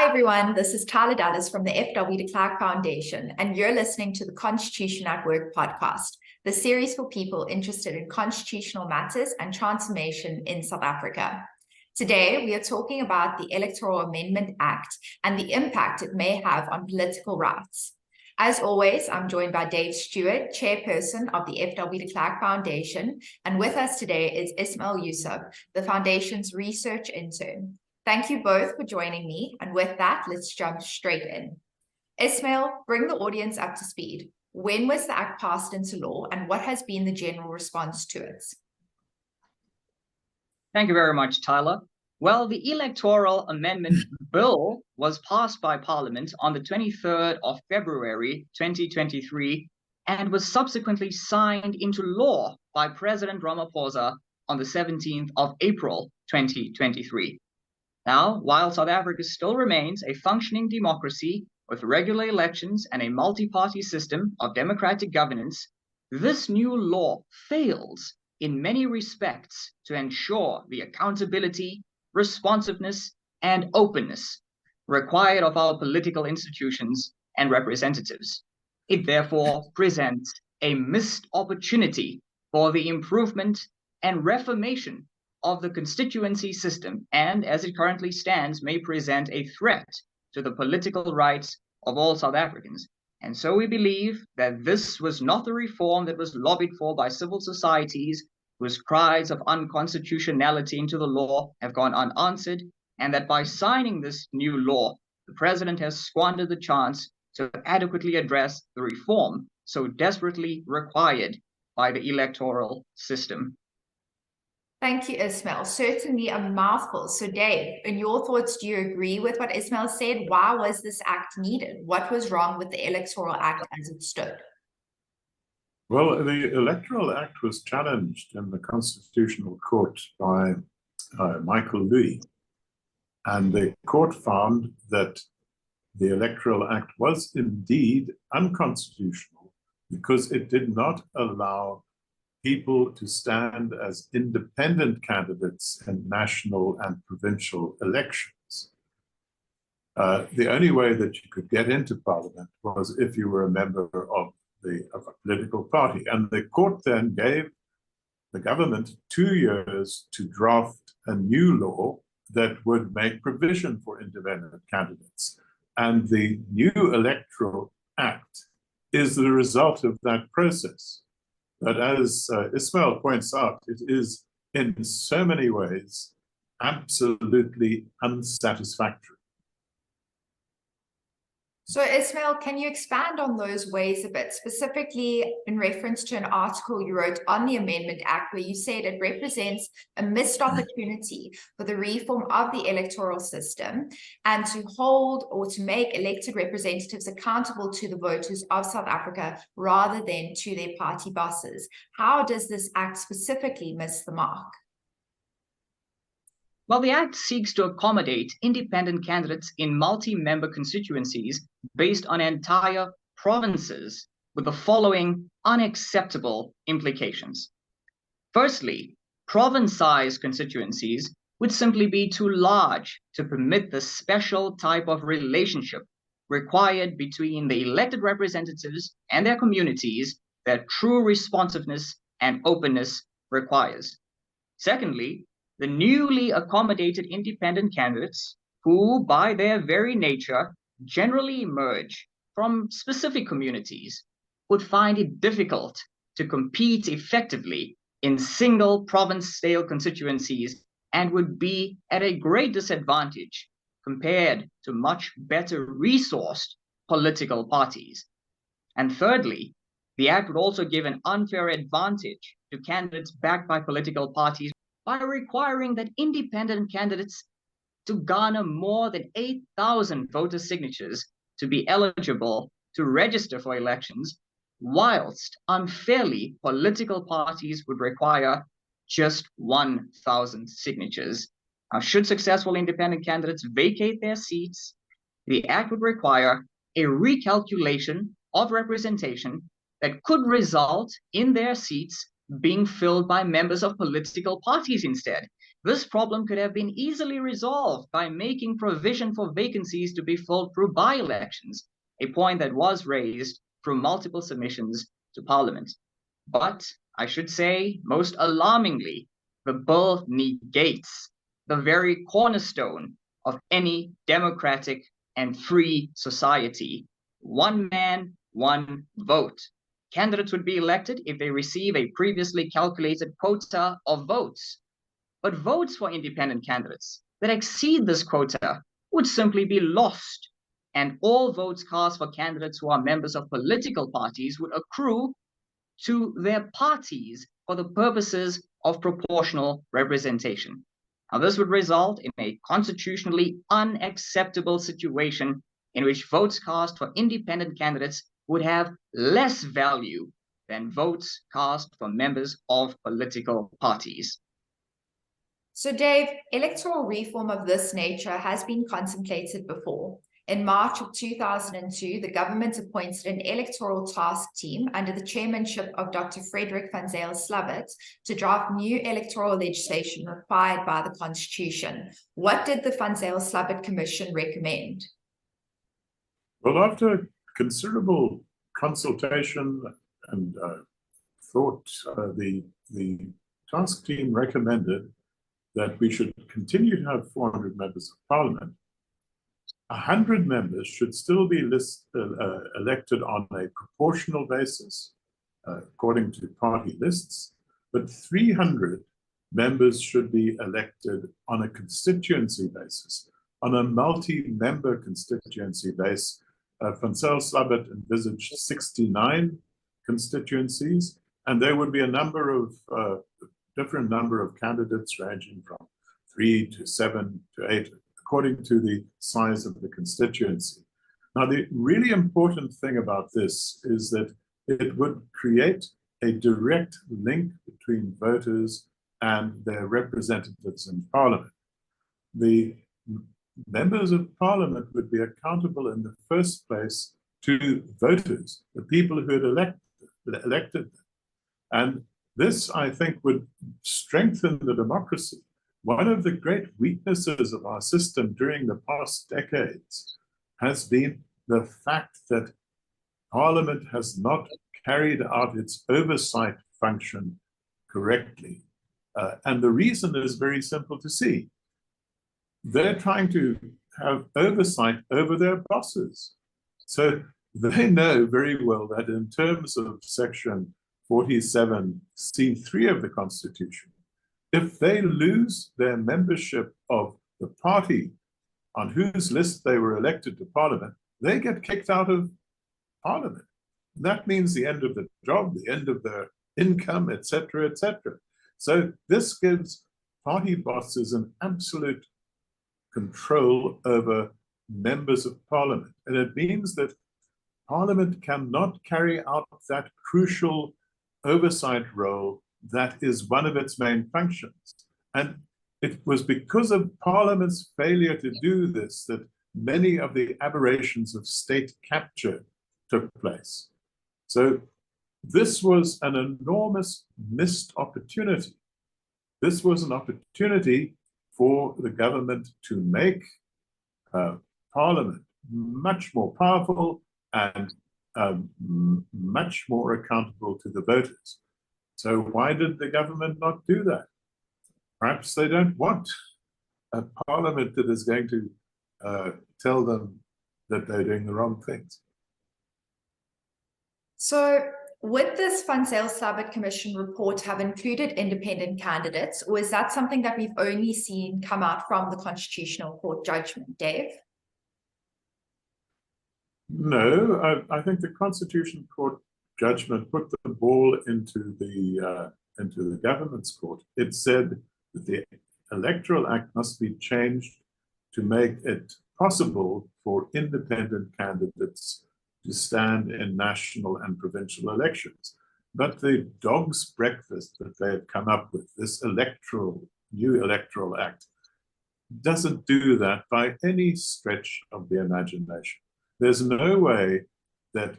everyone, this is Tyla from the FW de Klerk Foundation, and you're listening to the Constitution at Work podcast, the series for people interested in constitutional matters and transformation in South Africa. Today, we are talking about the Electoral Amendment Act and the impact it may have on political rights. As always, I'm joined by Steward, Chairperson of the FW de Klerk Foundation, and with us today is Ismail Joosub, the Foundation's research intern. Thank you both for joining me, and with that, let's jump straight in. Ismail, bring the audience up to speed. When was the Act passed into law, and what has been the general response to it? Thank you very much, Tyla. Well, the Electoral Amendment Bill was passed by Parliament on the 23rd of February 2023 and was subsequently signed into law by President Ramaphosa on the 17th of April 2023. Now, while South Africa still remains a functioning democracy with regular elections and a multi-party system of democratic governance, this new law fails in many respects to ensure the accountability, responsiveness, and openness required of our political institutions and representatives. It therefore presents a missed opportunity for the improvement and reformation of the constituency system, and as it currently stands, may present a threat to the political rights of all South Africans. And so we believe that this was not the reform that was lobbied for by civil societies, whose cries of unconstitutionality into the law have gone unanswered, and that by signing this new law, the president has squandered the chance to adequately address the reform so desperately required by the electoral system. Thank you, Ismail. Certainly a mouthful. So Dave, in your thoughts, do you agree with what Ismail said? Why was this act needed? What was wrong with the Electoral Act as it stood? Well, the Electoral Act was challenged in the Constitutional Court by Michael Louis, and the court found that the Electoral Act was indeed unconstitutional because it did not allow people to stand as independent candidates in national and provincial elections. The only way that you could get into Parliament was if you were a member of a political party. And the court then gave the government 2 years to draft a new law that would make provision for independent candidates. And the new Electoral Act is the result of that process. But as Ismail points out, it is in so many ways absolutely unsatisfactory. So Ismail, can you expand on those ways a bit, specifically in reference to an article you wrote on the Amendment Act, where you said it represents a missed opportunity for the reform of the electoral system and to hold or to make elected representatives accountable to the voters of South Africa rather than to their party bosses? How does this act specifically miss the mark? Well, the Act seeks to accommodate independent candidates in multi-member constituencies based on entire provinces with the following unacceptable implications. Firstly, province-sized constituencies would simply be too large to permit the special type of relationship required between the elected representatives and their communities that true responsiveness and openness requires. Secondly, the newly accommodated independent candidates, who by their very nature generally emerge from specific communities, would find it difficult to compete effectively in single province-style constituencies and would be at a great disadvantage compared to much better resourced political parties. And thirdly, the Act would also give an unfair advantage to candidates backed by political parties by requiring that independent candidates to garner more than 8,000 voter signatures to be eligible to register for elections, whilst unfairly political parties would require just 1,000 signatures. Now, should successful independent candidates vacate their seats, the Act would require a recalculation of representation that could result in their seats being filled by members of political parties instead. This problem could have been easily resolved by making provision for vacancies to be filled through by-elections, a point that was raised through multiple submissions to Parliament. But I should say, most alarmingly, the bill negates the very cornerstone of any democratic and free society. One man, one vote. Candidates would be elected if they receive a previously calculated quota of votes. But votes for independent candidates that exceed this quota would simply be lost, and all votes cast for candidates who are members of political parties would accrue to their parties for the purposes of proportional representation. Now, this would result in a constitutionally unacceptable situation in which votes cast for independent candidates would have less value than votes cast for members of political parties. So, Dave, electoral reform of this nature has been contemplated before. In March of 2002, the government appointed an electoral task team under the chairmanship of Dr. Frederik van Zyl-Slabbert to draft new electoral legislation required by the Constitution. What did the van Zyl-Slabbert Commission recommend? Well, after considerable consultation and thought, the task team recommended that we should continue to have 400 members of parliament. 100 members should still be elected on a proportional basis, according to party lists, but 300 members should be elected on a constituency basis, on a multi-member constituency base. Van Zyl-Slabbert envisaged 69 constituencies, and there would be a number of different number of candidates ranging from 3 to 7 to 8, according to the size of the constituency. Now, the really important thing about this is that it would create a direct link between voters and their representatives in Parliament. The members of Parliament would be accountable in the first place to voters, the people who had elected them. And this, I think, would strengthen the democracy. One of the great weaknesses of our system during the past decades has been the fact that Parliament has not carried out its oversight function correctly. And the reason is very simple to see. They're trying to have oversight over their bosses. So they know very well that in terms of Section 47(c)(3) of the Constitution, if they lose their membership of the party on whose list they were elected to Parliament, they get kicked out of Parliament. That means the end of the job, the end of their income, etc., etc. So this gives party bosses an absolute control over members of Parliament. And it means that Parliament cannot carry out that crucial oversight role that is one of its main functions. And it was because of Parliament's failure to do this that many of the aberrations of state capture took place. So this was an enormous missed opportunity. This was an opportunity for the government to make Parliament much more powerful and much more accountable to the voters. So why did the government not do that? Perhaps they don't want a Parliament that is going to tell them that they're doing the wrong things. So would this Van Zyl-Slabbert Commission report have included independent candidates, or is that something that we've only seen come out from the Constitutional Court judgment, Dave? No, I think the Constitutional Court judgment put the ball into the government's court. It said that the Electoral Act must be changed to make it possible for independent candidates to stand in national and provincial elections. But the dog's breakfast that they have come up with, this new Electoral Act, doesn't do that by any stretch of the imagination. There's no way that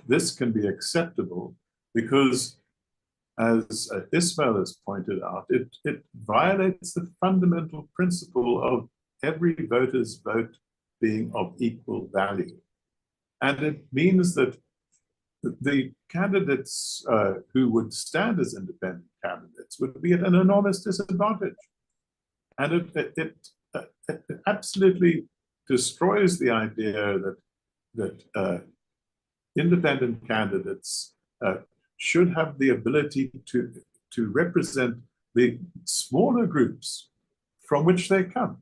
this can be acceptable, because as Ismail has pointed out, it violates the fundamental principle of every voter's vote being of equal value. And it means that the candidates who would stand as independent candidates would be at an enormous disadvantage. And it absolutely destroys the idea that independent candidates should have the ability to represent the smaller groups from which they come.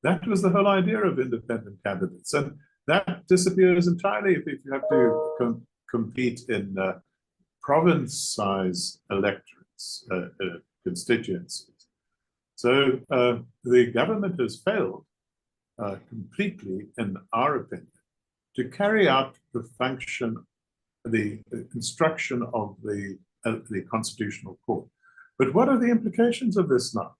That was the whole idea of independent candidates. And that disappears entirely if you have to compete in province-size electorates, constituencies. So the government has failed completely, in our opinion, to carry out the function, the construction of the Constitutional Court. But what are the implications of this now?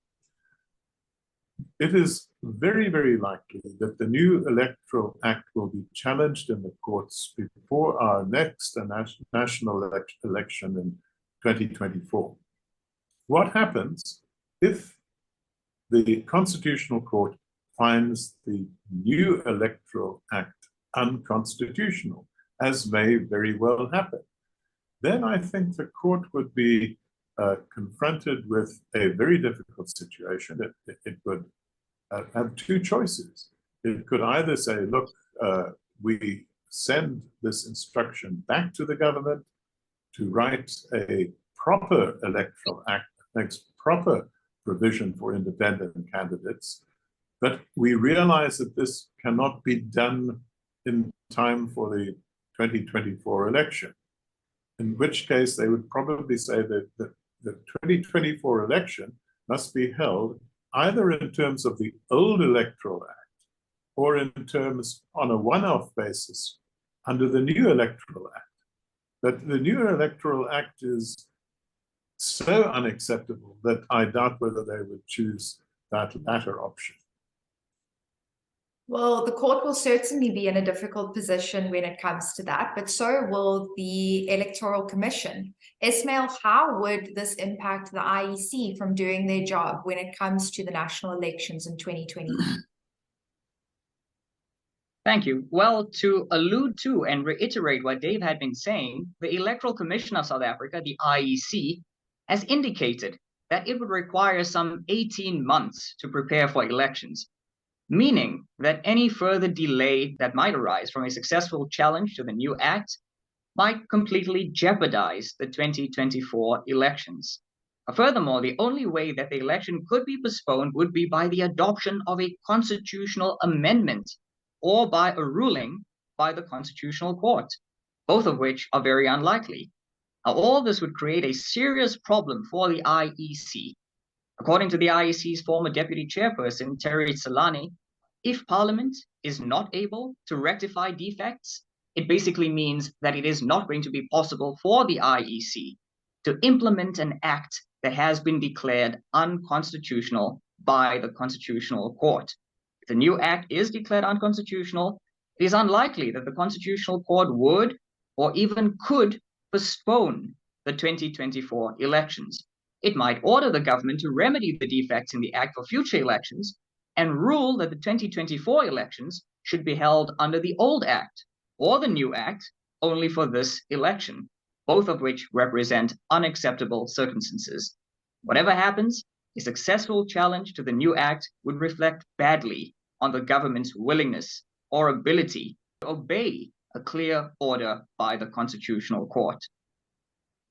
It is very, very likely that the new Electoral Act will be challenged in the courts before our next national election in 2024. What happens if the Constitutional Court finds the new Electoral Act unconstitutional, as may very well happen? Then I think the court would be confronted with a very difficult situation. It would have two choices. It could either say, look, we send this instruction back to the government to write a proper electoral act that makes proper provision for independent candidates, but we realize that this cannot be done in time for the 2024 election, in which case they would probably say that the 2024 election must be held either in terms of the old Electoral Act or in terms on a one-off basis under the new Electoral Act. But the new Electoral Act is so unacceptable that I doubt whether they would choose that latter option. Well, the court will certainly be in a difficult position when it comes to that, but so will the Electoral Commission. Ismail, how would this impact the IEC from doing their job when it comes to the national elections in 2020? Thank you. Well, to allude to and reiterate what Dave had been saying, the Electoral Commission of South Africa, the IEC, has indicated that it would require some 18 months to prepare for elections, meaning that any further delay that might arise from a successful challenge to the new act might completely jeopardize the 2024 elections. Furthermore, the only way that the election could be postponed would be by the adoption of a constitutional amendment or by a ruling by the Constitutional Court, both of which are very unlikely. Now, all this would create a serious problem for the IEC. According to the IEC's former deputy chairperson, Terry Tsalane, if Parliament is not able to rectify defects, it basically means that it is not going to be possible for the IEC to implement an act that has been declared unconstitutional by the Constitutional Court. If the new act is declared unconstitutional, it is unlikely that the Constitutional Court would or even could postpone the 2024 elections. It might order the government to remedy the defects in the act for future elections and rule that the 2024 elections should be held under the old act or the new act only for this election, both of which represent unacceptable circumstances. Whatever happens, a successful challenge to the new act would reflect badly on the government's willingness or ability to obey a clear order by the Constitutional Court.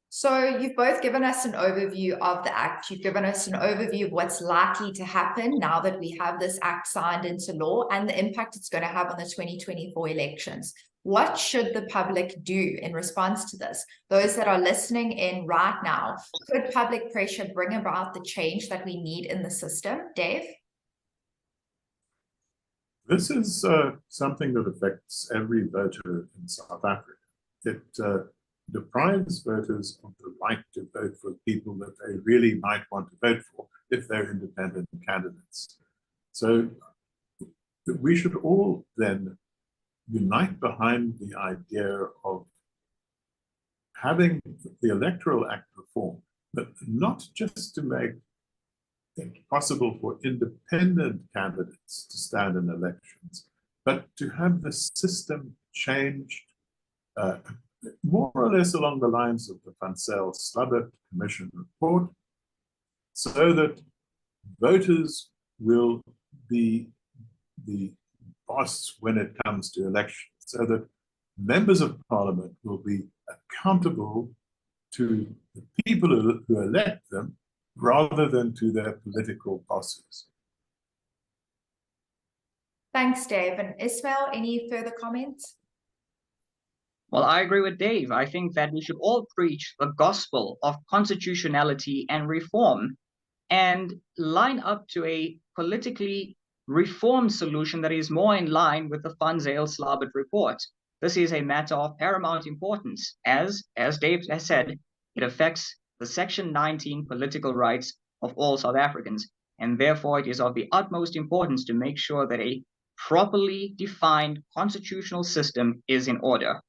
So you've both given us an overview of the act. You've given us an overview of what's likely to happen now that we have this act signed into law and the impact it's going to have on the 2024 elections. What should the public do in response to this? Those that are listening in right now, could public pressure bring about the change that we need in the system? Dave? This is something that affects every voter in South Africa. It deprives voters of the right to vote for people that they really might want to vote for if they're independent candidates. So we should all then unite behind the idea of having the Electoral Act reform but not just to make it possible for independent candidates to stand in elections, but to have the system changed more or less along the lines of the Van Zyl-Slabbert Commission report, so that voters will be the boss when it comes to elections, so that members of parliament will be accountable to the people who elect them rather than to their political bosses. Thanks, Dave. And Ismail, any further comments? Well, I agree with Dave. I think that we should all preach the gospel of constitutionality and reform and line up to a politically reformed solution that is more in line with the Van Zyl-Slabbert report. This is a matter of paramount importance, as Dave has said, it affects the Section 19 political rights of all South Africans, and therefore it is of the utmost importance to make sure that a properly defined constitutional system is in order.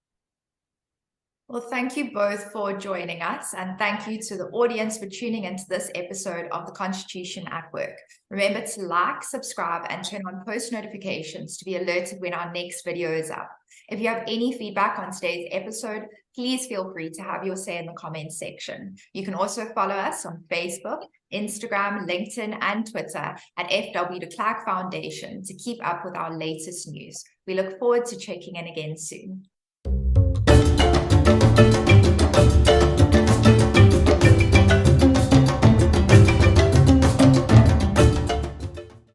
Well, thank you both for joining us, and thank you to the audience for tuning into this episode of the Constitution at Work. Remember to like, subscribe, and turn on post notifications to be alerted when our next video is up. If you have any feedback on today's episode, please feel free to have your say in the comments section. You can also follow us on Facebook, Instagram, LinkedIn, and Twitter at FW de Klerk Foundation to keep up with our latest news. We look forward to checking in again soon.